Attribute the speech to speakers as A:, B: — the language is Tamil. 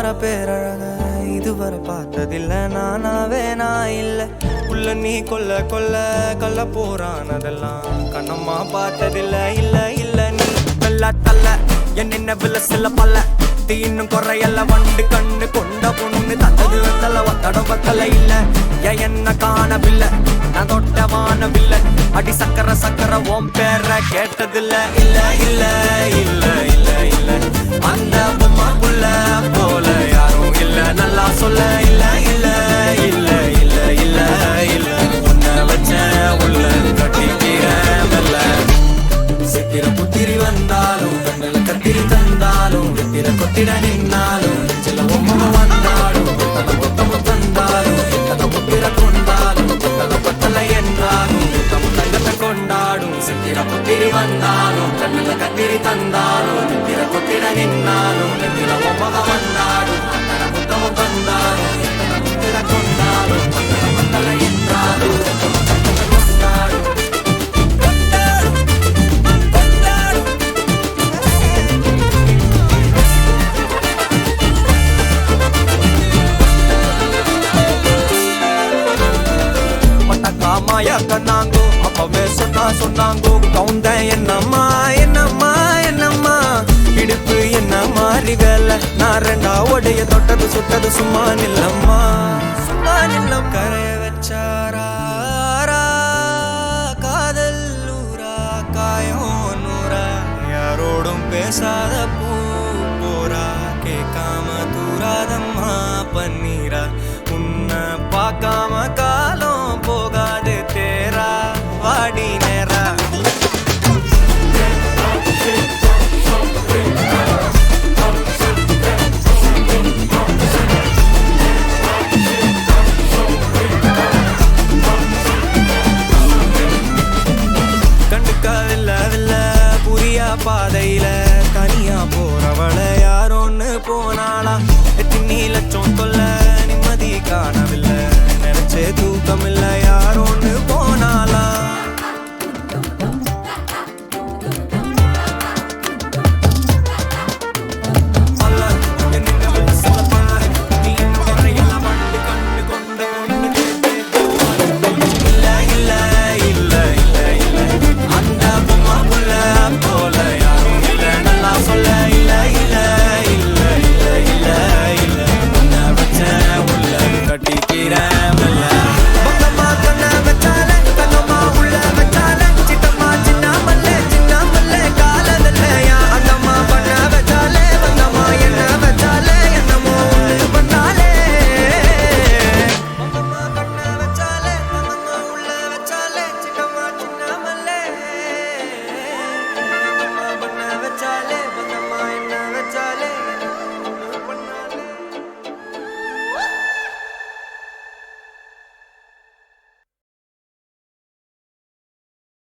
A: வர பேரழக இதுவரை பார்த்ததில்ல நானாவே நான் இல்ல உள்ள நீ கொல்ல கொல்ல கள்ள போறானதெல்லாம் கண்ணம்மா பார்த்ததில்ல இல்ல இல்ல நீ வெள்ள தள்ள என்ன வில்ல சில பல்ல இன்னும் குறையல்ல வண்டு கண்ணு கொண்ட பொண்ணு தந்தது வந்தல ஒத்தடம் பத்தல இல்ல என்ன காணவில்லை நான் தொட்ட வானவில்லை அடி சக்கர சக்கர ஓம் பேர கேட்டதில்ல இல்ல இல்ல இல்ல இல்ல இல்ல அந்த பொம்மா புள்ள போல யாரும் இல்ல நல்லா சொல்ல இல்ல இல்ல இல்ல இல்ல இல்ல இல்ல உன்னை வச்ச உள்ள கட்டிக்கிற மெல்ல சித்திர புத்திரி வந்தாலும் கண்ணில கத்திரி தந்தாலும் வெத்திர கொத்திட நின்னாலும் சில பொம்மை வந்தாலும் கொத்தம தந்தாலும் எத்தனை புத்திர கொண்டாலும் கொத்தல கொத்தலை என்றாலும் தங்கத்தை கொண்டாடும் சித்திர புத்திரி வந்தாலும் கண்ணில கத்திரி தந்தாலும் வெத்திர கொத்திட நின்னாலும் வெத்திர பொம்மை வந்தாலும் கொத்தம தந்தாலும் எத்தனை புத்திர கொண்டாலும் கொத்தலை என்றாலும் கொண்டாடும் மாயா கண்ணாங்கோ அப்பவே சொன்னாங்கோ கவுந்த என்னம்மா என்னம்மா என்னம்மா இடுப்பு என்ன மாறி வேலை நான் ரெண்டா உடைய தொட்டது சுட்டது சும்மா நில்லம்மா சும்மா நில்லம் கரைய வச்சாரா காதல் நூறா காயம் நூறா யாரோடும் பேசாத பூ போரா கேட்காம தூராதம்மா பன்னீரா உன்னை பார்க்காம